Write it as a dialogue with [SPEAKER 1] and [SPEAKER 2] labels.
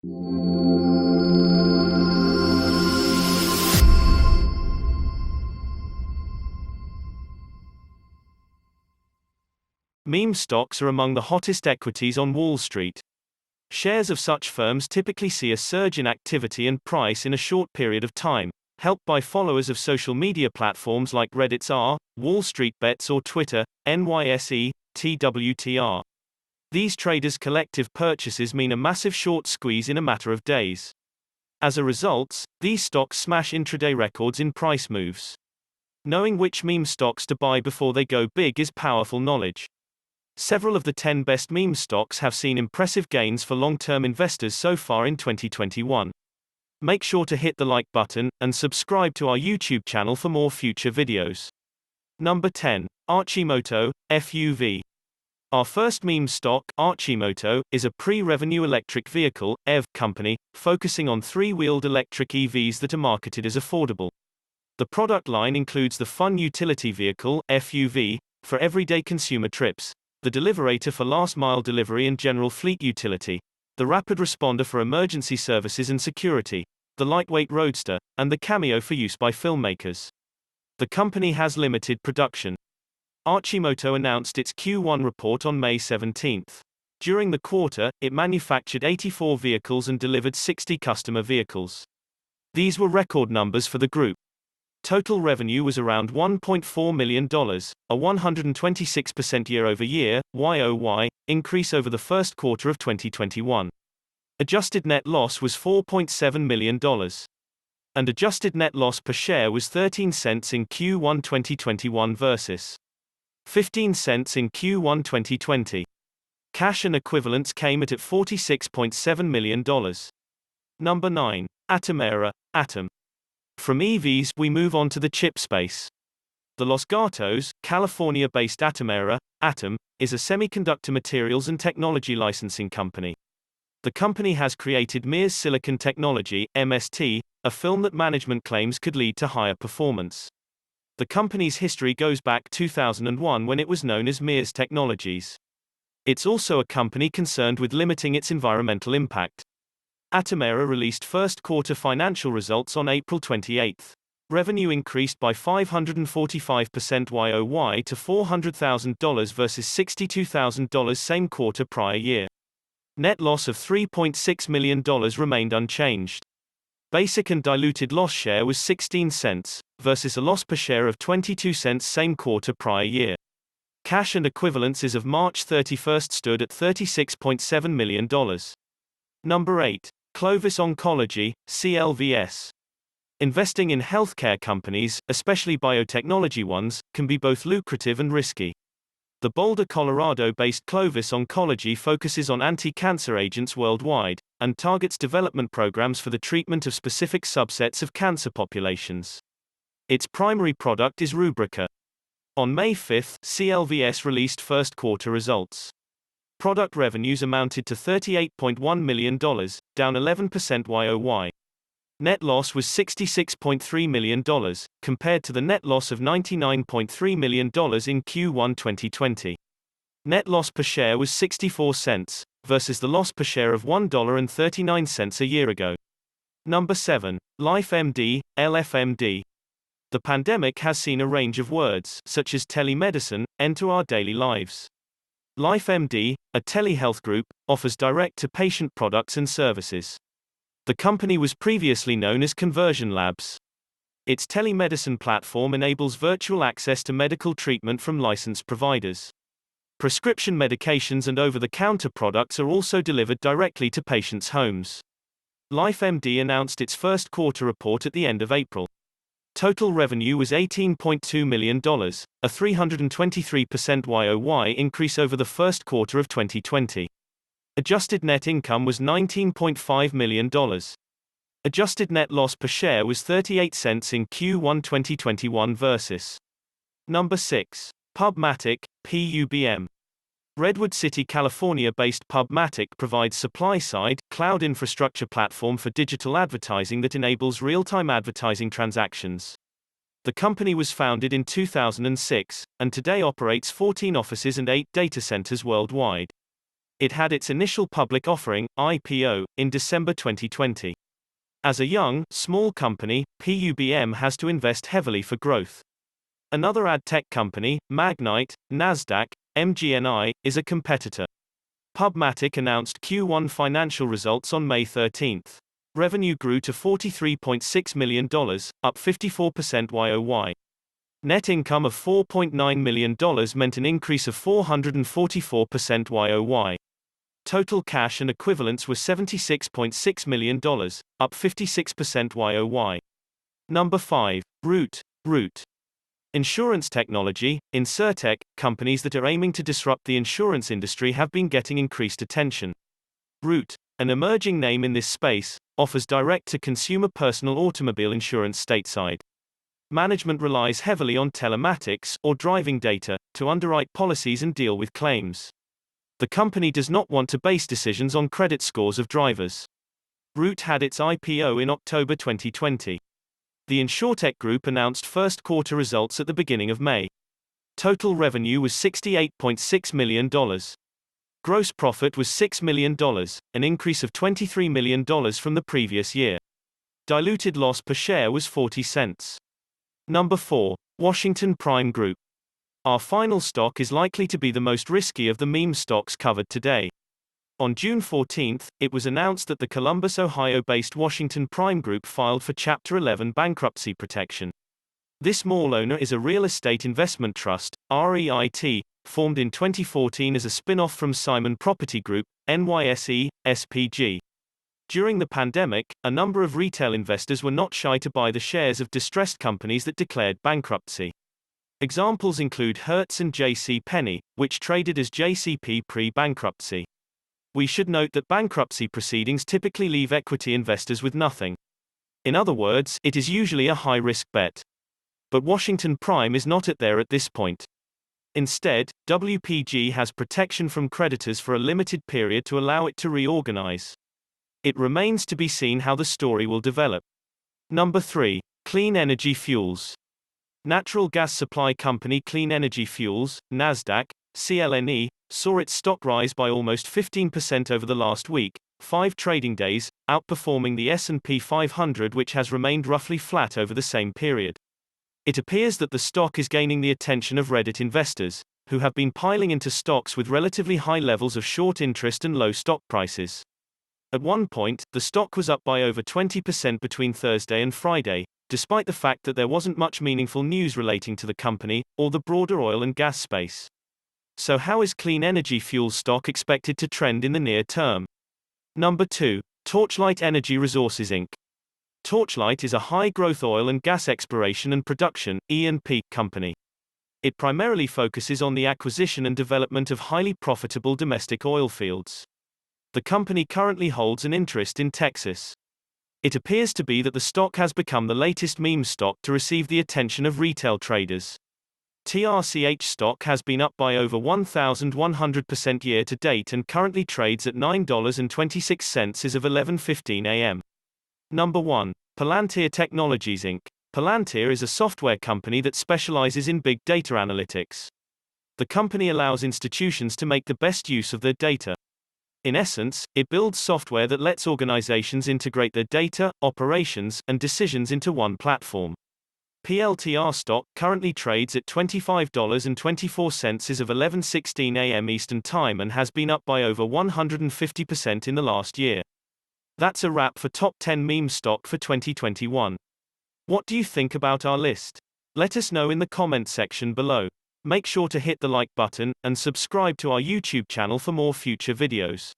[SPEAKER 1] Meme stocks are among the hottest equities on Wall Street. Shares of such firms typically see a surge in activity and price in a short period of time, helped by followers of social media platforms like Reddit's R, Wall Street Bets or Twitter, NYSE, TWTR. These traders' collective purchases mean a massive short squeeze in a matter of days. As a result, these stocks smash intraday records in price moves. Knowing which meme stocks to buy before they go big is powerful knowledge. Several of the 10 best meme stocks have seen impressive gains for long-term investors so far in 2021. Make sure to hit the like button and subscribe to our YouTube channel for more future videos. Number 10. Arcimoto, FUV. Our first meme stock, Arcimoto, is a pre-revenue electric vehicle (EV) company, focusing on three-wheeled electric EVs that are marketed as affordable. The product line includes the Fun Utility Vehicle (FUV) for everyday consumer trips, the Deliverator for last-mile delivery and general fleet utility, the Rapid Responder for emergency services and security, the Lightweight Roadster, and the Cameo for use by filmmakers. The company has limited production. Arcimoto announced its Q1 report on May 17. During the quarter, it manufactured 84 vehicles and delivered 60 customer vehicles. These were record numbers for the group. Total revenue was around $1.4 million, a 126% year-over-year (YoY) increase over the first quarter of 2021. Adjusted net loss was $4.7 million. And adjusted net loss per share was 13 cents in Q1 2021 versus 15 cents in Q1 2020. Cash and equivalents came at $46.7 million. Number 9. Atomera, Atom. From EVs, we move on to the chip space. The Los Gatos, California-based Atomera, Atom, is a semiconductor materials and technology licensing company. The company has created Mears Silicon Technology, MST, a film that management claims could lead to higher performance. The company's history goes back 2001 when it was known as Mears Technologies. It's also a company concerned with limiting its environmental impact. Atomera released first quarter financial results on April 28. Revenue increased by 545% YoY to $400,000 versus $62,000 same quarter prior year. Net loss of $3.6 million remained unchanged. Basic and diluted loss share was 16 cents, versus a loss per share of 22 cents same quarter prior year. Cash and equivalents as of March 31 stood at $36.7 million. Number 8. Clovis Oncology, CLVS. Investing in healthcare companies, especially biotechnology ones, can be both lucrative and risky. The Boulder, Colorado-based Clovis Oncology focuses on anti-cancer agents worldwide, and targets development programs for the treatment of specific subsets of cancer populations. Its primary product is Rubrica. On May 5, CLVS released first quarter results. Product revenues amounted to $38.1 million, down 11% YoY. Net loss was $66.3 million, compared to the net loss of $99.3 million in Q1 2020. Net loss per share was 64 cents, versus the loss per share of $1.39 a year ago. Number 7. Lifemd, LFMD. The pandemic has seen a range of words, such as telemedicine, enter our daily lives. Lifemd, a telehealth group, offers direct-to-patient products and services. The company was previously known as Conversion Labs. Its telemedicine platform enables virtual access to medical treatment from licensed providers. Prescription medications and over-the-counter products are also delivered directly to patients' homes. Lifemd announced its first quarter report at the end of April. Total revenue was $18.2 million, a 323% YoY increase over the first quarter of 2020. Adjusted net income was $19.5 million. Adjusted net loss per share was 38 cents in Q1 2021 versus. Number 6. Pubmatic, PUBM. Redwood City, California-based Pubmatic provides supply-side, cloud infrastructure platform for digital advertising that enables real-time advertising transactions. The company was founded in 2006, and today operates 14 offices and 8 data centers worldwide. It had its initial public offering, IPO, in December 2020. As a young, small company, PUBM has to invest heavily for growth. Another ad tech company, Magnite, Nasdaq, MGNI, is a competitor. Pubmatic announced Q1 financial results on May 13. Revenue grew to $43.6 million, up 54% YOY. Net income of $4.9 million meant an increase of 444% YOY. Total cash and equivalents were $76.6 million, up 56% YOY. Number 5. Root. Insurance technology, InsurTech, companies that are aiming to disrupt the insurance industry have been getting increased attention. Root, an emerging name in this space, offers direct-to-consumer personal automobile insurance stateside. Management relies heavily on telematics, or driving data, to underwrite policies and deal with claims. The company does not want to base decisions on credit scores of drivers. Root had its IPO in October 2020. The InsurTech Group announced first quarter results at the beginning of May. Total revenue was $68.6 million. Gross profit was $6 million, an increase of $23 million from the previous year. Diluted loss per share was 40 cents. Number 4. Washington Prime Group. Our final stock is likely to be the most risky of the meme stocks covered today. On June 14, it was announced that the Columbus, Ohio-based Washington Prime Group filed for Chapter 11 bankruptcy protection. This mall owner is a real estate investment trust, REIT, formed in 2014 as a spin-off from Simon Property Group, NYSE, SPG. During the pandemic, a number of retail investors were not shy to buy the shares of distressed companies that declared bankruptcy. Examples include Hertz and J.C. Penney, which traded as JCP pre-bankruptcy. We should note that bankruptcy proceedings typically leave equity investors with nothing. In other words, it is usually a high-risk bet. But Washington Prime is not there at this point. Instead, WPG has protection from creditors for a limited period to allow it to reorganize. It remains to be seen how the story will develop. Number 3. Clean Energy Fuels. Natural gas supply company Clean Energy Fuels, Nasdaq, CLNE, saw its stock rise by almost 15% over the last week, 5 trading days, outperforming the S&P 500, which has remained roughly flat over the same period. It appears that the stock is gaining the attention of Reddit investors, who have been piling into stocks with relatively high levels of short interest and low stock prices. At one point, the stock was up by over 20% between Thursday and Friday, despite the fact that there wasn't much meaningful news relating to the company, or the broader oil and gas space. So how is Clean Energy Fuels stock expected to trend in the near term? Number 2. Torchlight Energy Resources Inc. Torchlight is a high-growth oil and gas exploration and production (E&P) company. It primarily focuses on the acquisition and development of highly profitable domestic oil fields. The company currently holds an interest in Texas. It appears to be that the stock has become the latest meme stock to receive the attention of retail traders. TRCH stock has been up by over 1,100% year to date and currently trades at $9.26 as of 11:15 a.m. Number 1. Palantir Technologies Inc. Palantir is a software company that specializes in big data analytics. The company allows institutions to make the best use of their data. In essence, it builds software that lets organizations integrate their data, operations, and decisions into one platform. PLTR stock currently trades at $25.24 as of 11:16 a.m. Eastern Time and has been up by over 150% in the last year. That's a wrap for Top 10 Meme Stock for 2021. What do you think about our list? Let us know in the comment section below. Make sure to hit the like button, and subscribe to our YouTube channel for more future videos.